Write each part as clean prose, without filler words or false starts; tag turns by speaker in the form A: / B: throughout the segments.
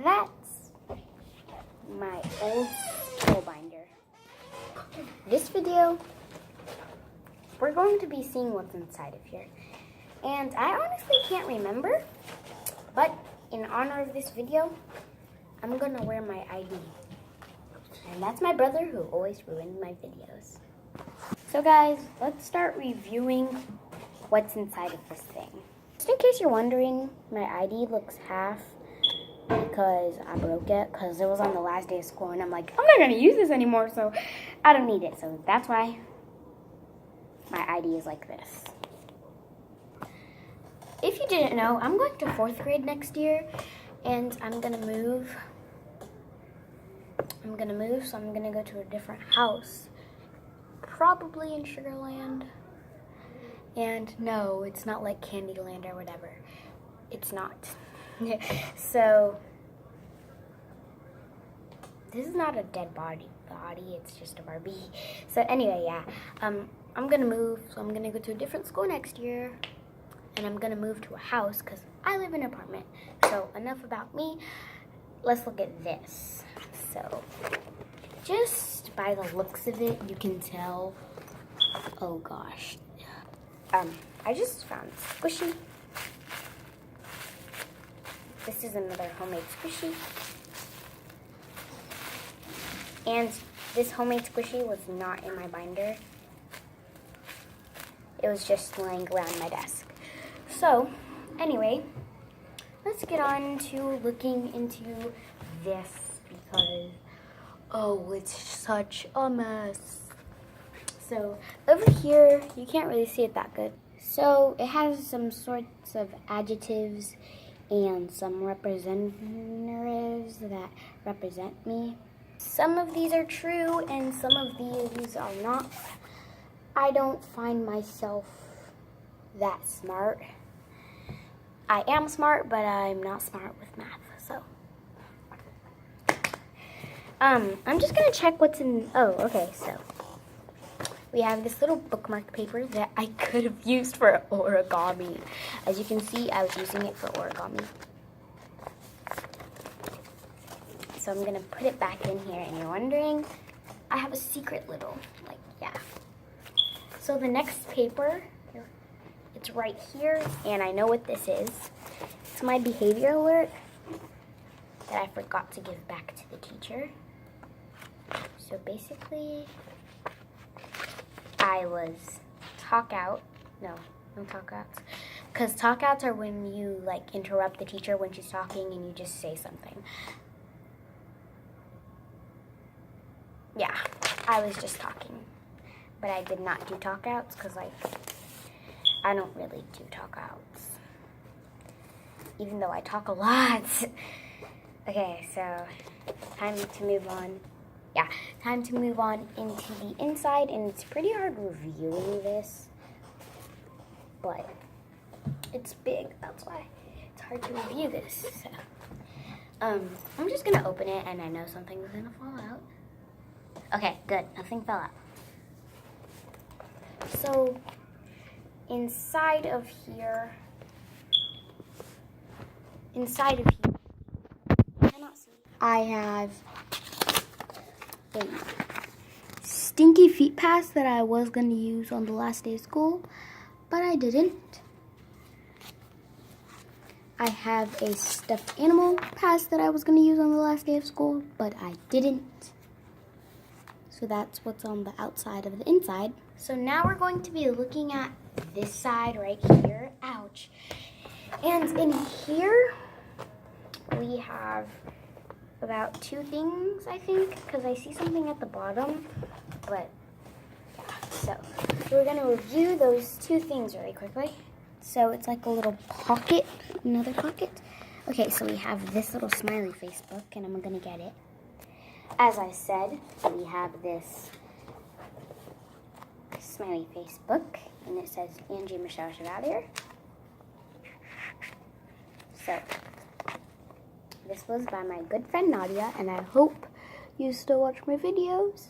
A: that's my old school binder. This video, we're going to be seeing what's inside of here. And I honestly can't remember, but in honor of this video, I'm gonna wear my ID. And that's my brother who always ruined my videos. So guys, let's start reviewing what's inside of this thing. Just in case you're wondering, my ID looks half because I broke it because it was on the last day of school and I'm like, I'm not gonna use this anymore, so I don't need it. So that's why my ID is like this. If you didn't know, I'm going to 4th grade next year and I'm gonna move, so I'm gonna go to a different house, probably in Sugarland. And no, it's not like Candyland or whatever. It's not. So, this is not a dead body, it's just a Barbie. So anyway, yeah, I'm gonna move, so I'm gonna go to a different school next year. And I'm gonna move to a house because I live in an apartment. So enough about me. Let's look at this. So just by the looks of it, you can tell. Oh gosh. I just found squishy. This is another homemade squishy. And this homemade squishy was not in my binder. It was just laying around my desk. So, anyway, let's get on to looking into this because, oh, it's such a mess. So, over here, you can't really see it that good. So, it has some sorts of adjectives and some representatives that represent me. Some of these are true and some of these are not. I don't find myself that smart. I am smart, but I'm not smart with math, so. I'm just gonna check what's in, oh, okay, so. We have this little bookmark paper that I could have used for origami. As you can see, I was using it for origami. So I'm gonna put it back in here, and you're wondering, I have a secret little, like, yeah. So the next paper, it's right here, and I know what this is. It's my behavior alert that I forgot to give back to the teacher. So basically, I was talk outs, because talk outs are when you like interrupt the teacher when she's talking and you just say something. Yeah, I was just talking, but I did not do talk outs because like, I don't really do talk outs, even though I talk a lot. Okay, so time to move on. Yeah, time to move on into the inside, and it's pretty hard reviewing this, but it's big, that's why it's hard to review this. So, I'm just gonna open it, and I know something's gonna fall out. Okay, good, nothing fell out. So, inside of here, I cannot see. I have a stinky feet pass that I was going to use on the last day of school, but I didn't. I have a stuffed animal pass that I was going to use on the last day of school, but I didn't. So that's what's on the outside of the inside. So now we're going to be looking at this side right here. Ouch. And in here, we have about 2 things, I think, because I see something at the bottom, but yeah. So we're going to review those 2 things really quickly. So it's like a little pocket, another pocket. Okay, so we have this little smiley face book, and I'm going to get it. As I said, we have this smiley face book, and it says Angie Michelle Chevalier. So, this was by my good friend Nadia, and I hope you still watch my videos.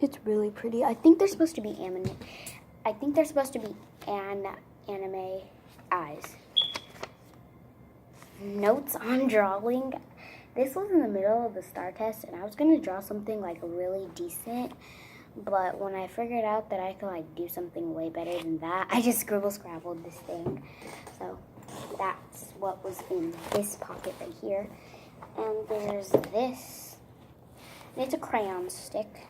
A: It's really pretty. I think they're supposed to be anime. I think they're supposed to be anime eyes. notes on drawing. This was in the middle of the STAR test, and I was going to draw something like really decent. But when I figured out that I could like do something way better than that, I just scrabbled this thing. So that's what was in this pocket right here. And there's this. It's a crayon stick.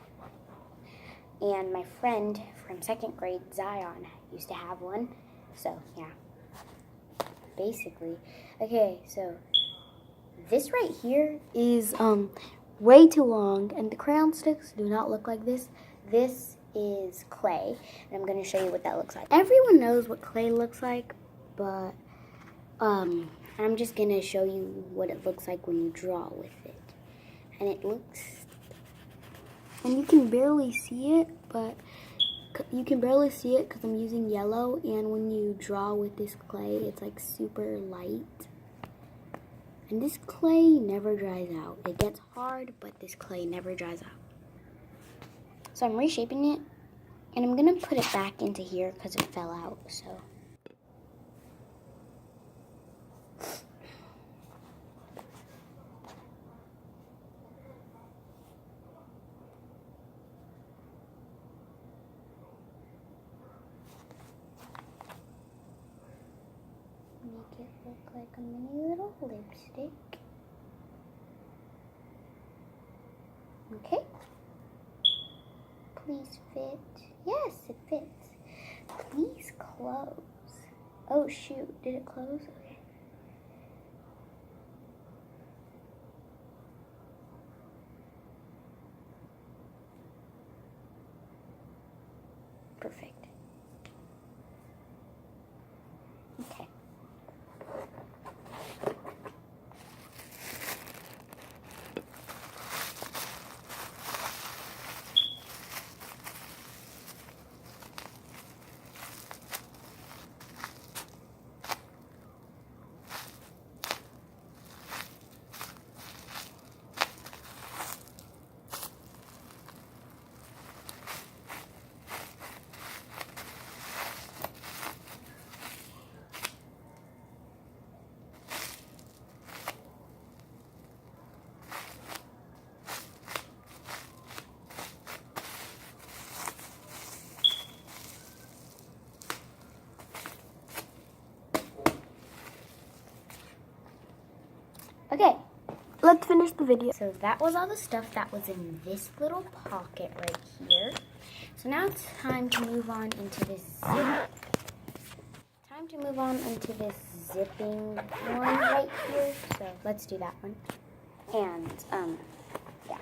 A: And my friend from 2nd grade, Zion, used to have one. So yeah, basically. Okay, so this right here is way too long, and the crayon sticks do not look like this. This is clay, and I'm going to show you what that looks like. Everyone knows what clay looks like, but I'm just going to show you what it looks like when you draw with it. And it looks, and you can barely see it, but you can barely see it because I'm using yellow, and when you draw with this clay, it's like super light. And this clay never dries out. It gets hard, but this clay never dries out. So I'm reshaping it, and I'm gonna put it back into here because it fell out, so. Make it look like a mini little lipstick. Okay. Please fit. Yes, it fits. Please close. Oh shoot, did it close? Okay. Perfect. Okay. Okay, let's finish the video. So that was all the stuff that was in this little pocket right here. So now it's time to move on into this zipping one right here. So let's do that one. And yeah,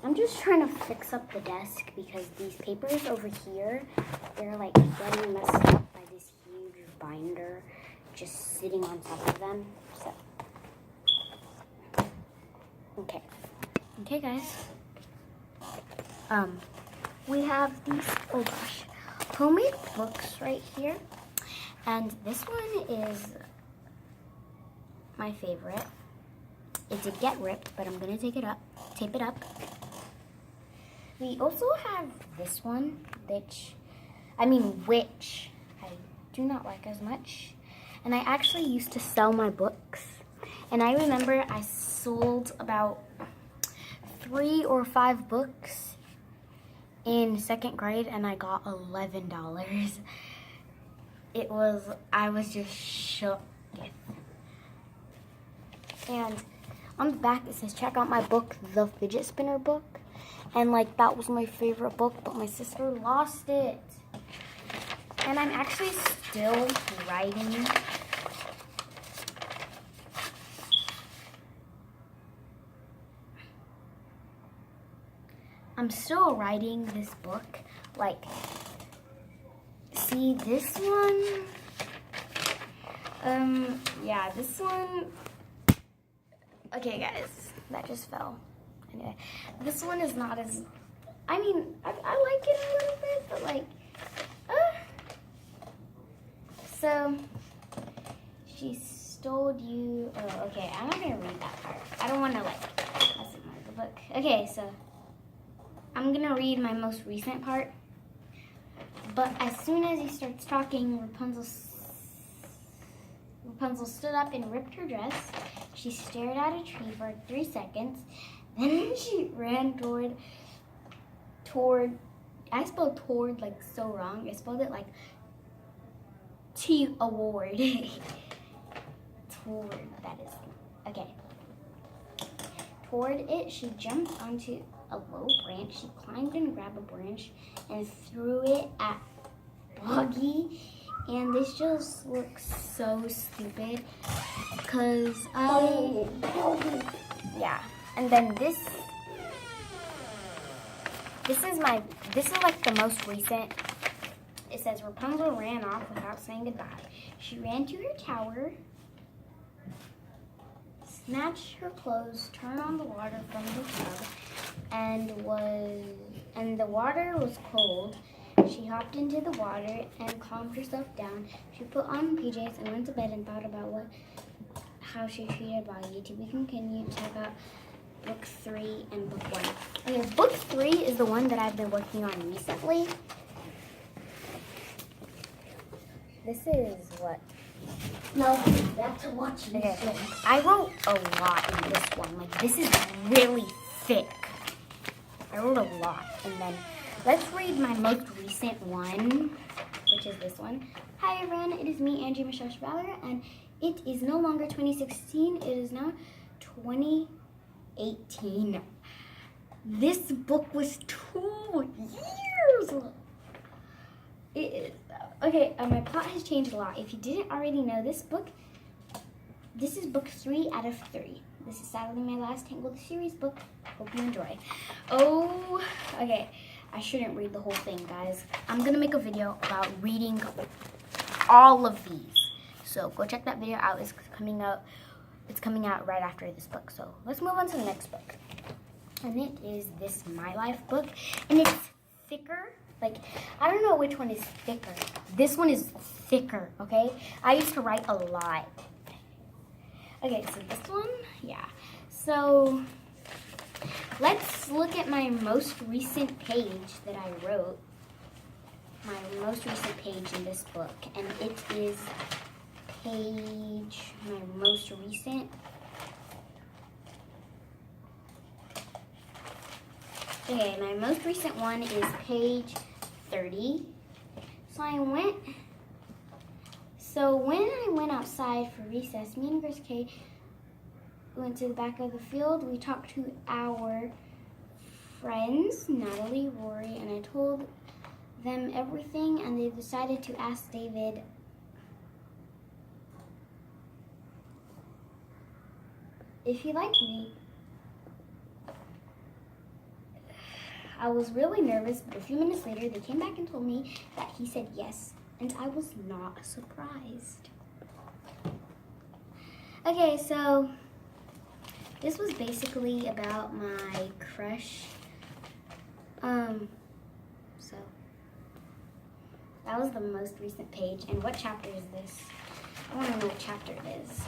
A: I'm just trying to fix up the desk because these papers over here, they're like getting messed up by this huge binder just sitting on top of them. So. Okay guys, we have these, oh gosh, homemade books right here, and this one is my favorite. It did get ripped, but I'm gonna tape it up. We also have this one, which I do not like as much, and I actually used to sell my books, and I remember I sold about 3 or 5 books in 2nd grade, and I got $11. I was just shook. And on the back it says, check out my book, The Fidget Spinner Book. And like, that was my favorite book, but my sister lost it. And I'm actually still writing. I'm still writing this book. Like, see this one? Yeah, this one. Okay, guys, that just fell. Anyway, this one is not as, I mean, I like it a little bit, but like, so, she stole you, oh, okay, I'm not gonna read that part. I don't wanna like, mess with my book. Okay, so, I'm gonna read my most recent part, Rapunzel stood up and ripped her dress. She stared at a tree for 3 seconds. Then she ran toward, I spelled toward like so wrong. I spelled it like T-award. Toward, that is. Okay. Toward it, she jumped onto a low branch. She climbed and grabbed a branch and threw it at Buggy. And this just looks so stupid because yeah. And then this is like the most recent. It says Rapunzel ran off without saying goodbye. She ran to her tower, snatched her clothes, turned on the water from the tub, and the water was cold. She hopped into the water and calmed herself down. She put on PJs and went to bed and thought about how she treated Boggy. To be continued, check out book 3 and book 1. Okay, book 3 is the one that I've been working on recently. This is what?
B: No, you have to watch this.
A: Okay, I wrote a lot in this one. Like, this is really thick. I wrote a lot. And then, let's read my most recent one, which is this one. Hi everyone, it is me, Angie Michelle Schvaller, and it is no longer 2016, it is now 2018. This book was 2 years. It is, okay, my plot has changed a lot. If you didn't already know this is book 3 out of 3. This is sadly my last Tangle the Series book. Hope you enjoy. Oh, okay. I shouldn't read the whole thing, guys. I'm gonna make a video about reading all of these. So go check that video out. It's coming out right after this book. So let's move on to the next book. And it is this My Life book. And it's thicker. Like, I don't know which one is thicker. This one is thicker, okay? I used to write a lot. Okay, so this one, yeah. So let's look at my most recent page that I wrote. My most recent page in this book. And it is my most recent. Okay, my most recent one is page 30. So when I went outside for recess, me and Grace Kay went to the back of the field. We talked to our friends, Natalie, Rory, and I told them everything, and they decided to ask David if he liked me. I was really nervous, but a few minutes later, they came back and told me that he said yes, and I was not surprised. Okay, so this was basically about my crush. So that was the most recent page. And what chapter is this? I want to know what chapter it is.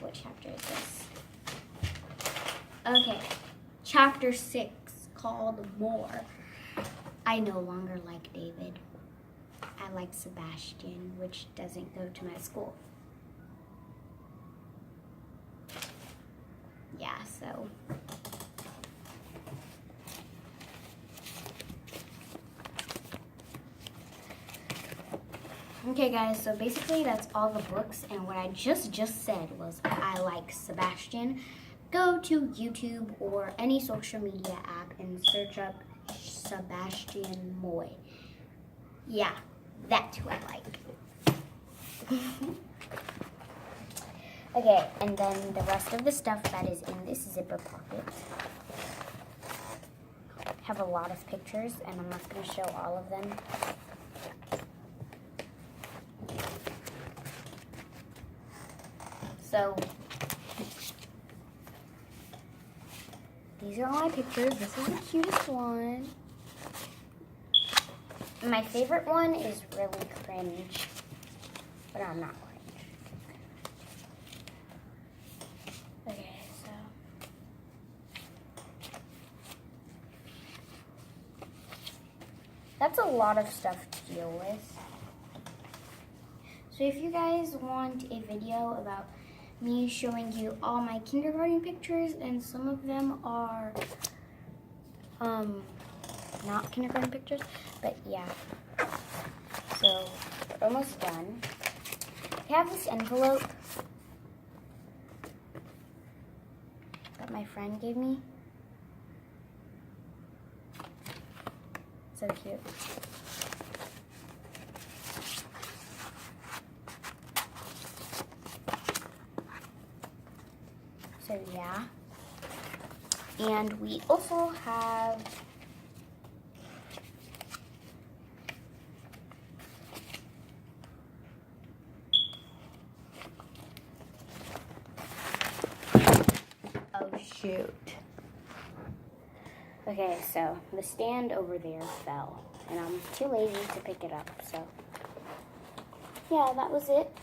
A: What chapter is this? Okay. Chapter 6, called More. I no longer like David. I like Sebastian, which doesn't go to my school. Yeah, so. Okay, guys, so basically that's all the books, and what I just said was I like Sebastian. Go to YouTube or any social media app and search up Sebastian Moy. Yeah, that's who I like. Okay, and then the rest of the stuff that is in this zipper pocket have a lot of pictures, and I'm not going to show all of them. So these are all my pictures. This is the cutest one. My favorite one is really cringe, but I'm not cringe. Okay, so that's a lot of stuff to deal with. So if you guys want a video about me showing you all my kindergarten pictures, and some of them are not kindergarten pictures, but yeah. So we're almost done. I have this envelope that my friend gave me. So cute. So yeah. And we also have shoot. Okay, so the stand over there fell, and I'm too lazy to pick it up, so yeah, that was it.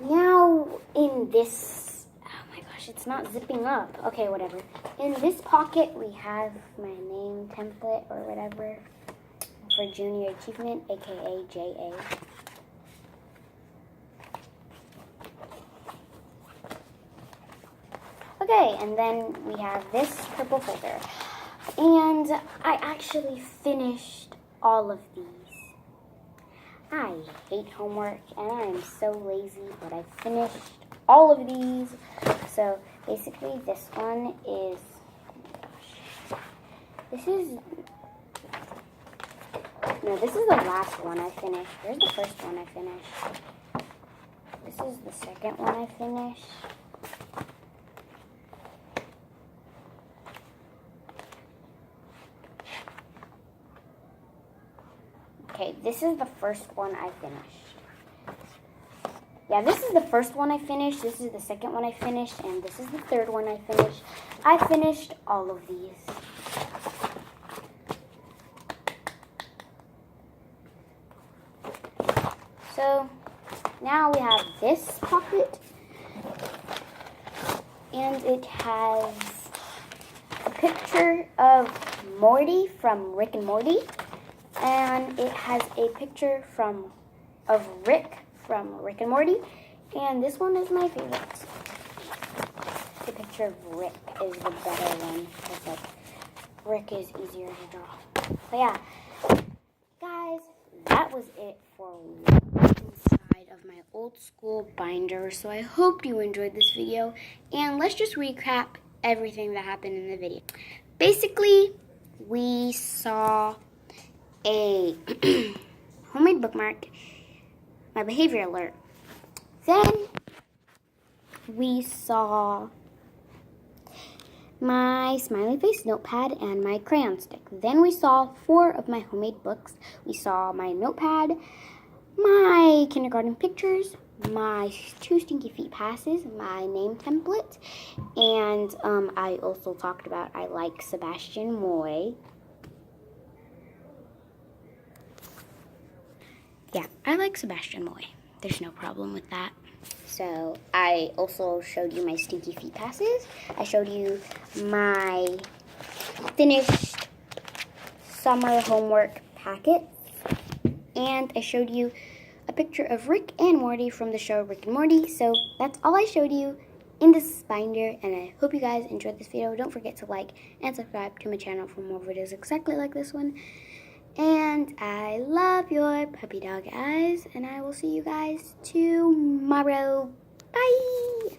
A: Now in this, oh my gosh, it's not zipping up. Okay, whatever. In this pocket, we have my name template or whatever for junior achievement, aka JA. Okay, and then we have this purple folder. And I actually finished all of these. I hate homework and I am so lazy, but I finished all of these. So basically this one is, oh my gosh, this is the last one I finished. Here's the first one I finished. This is the second one I finished. Okay, this is the first one I finished. Yeah, this is the first one I finished, this is the second one I finished, and this is the third one I finished. I finished all of these. So, now we have this pocket, and it has a picture of Morty from Rick and Morty. And it has a picture of Rick from Rick and Morty. And this one is my favorite. The picture of Rick is the better one, because like Rick is easier to draw. But yeah, guys, that was it for what's inside of my old school binder. So I hope you enjoyed this video. And let's just recap everything that happened in the video. Basically, we saw a homemade bookmark, my behavior alert. Then we saw my smiley face notepad and my crayon stick. Then we saw 4 of my homemade books. We saw my notepad, my kindergarten pictures, my 2 stinky feet passes, my name template, and I also talked about I like Sebastian Moy. Yeah, I like Sebastian Moy. There's no problem with that. So I also showed you my stinky feet passes. I showed you my finished summer homework packets. And I showed you a picture of Rick and Morty from the show Rick and Morty. So that's all I showed you in this binder. And I hope you guys enjoyed this video. Don't forget to like and subscribe to my channel for more videos exactly like this one. And I love your puppy dog eyes, and I will see you guys tomorrow. Bye!